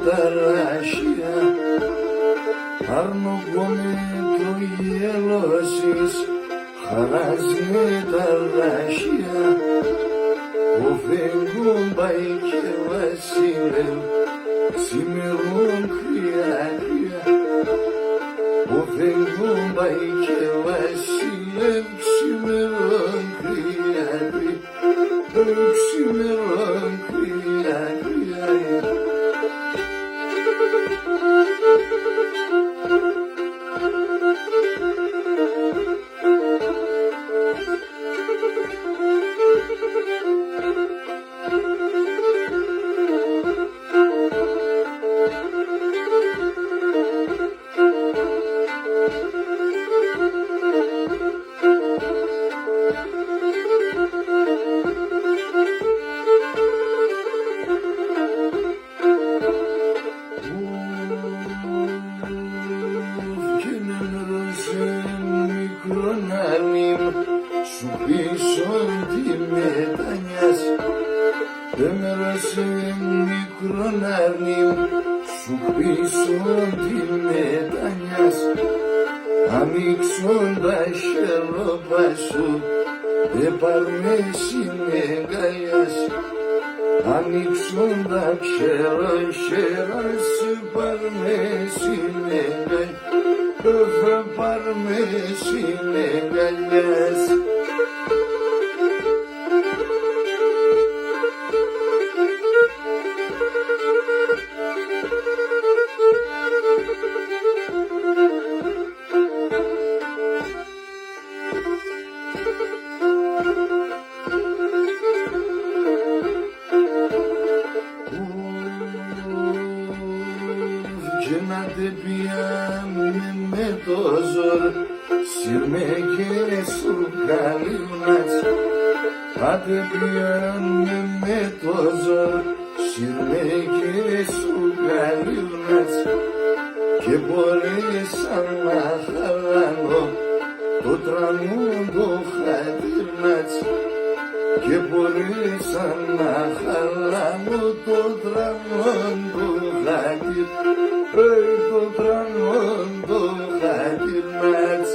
ταράσια, αρνογόνε το γελώσεις, χαράζνε ταράσια, ο φεγγόν πάει και βασίλευ, ξημερών κρυά, ο φεγγόν πάει και βασίλευ, ξημερών κρυά, ξημερών κρυά. Σου πίσω τη μετανιάς, έμερασε μικρόν αρνήμ, σου πίσω τη μετανιάς, ανοίξον τα χερόπα σου, επαρ' συνεγγαλιάς, ανοίξον τα χεροχέρα σου, επαρ' συνεγγαλιάς, επαρ' συνεγγαλιάς. Και να τε πιάνε με το ζόρ, σύρμε και σου καλύβνας. Πάτε πιάνε με το ζόρ, σύρμε και σου καλύβνας. Και μπορέσα να χαλάνω το τραμόντο χατήρνας. Και μπορέσα να χαλάνω το τραμόντο χατήρνας. Το τραμόντο χατήρνας.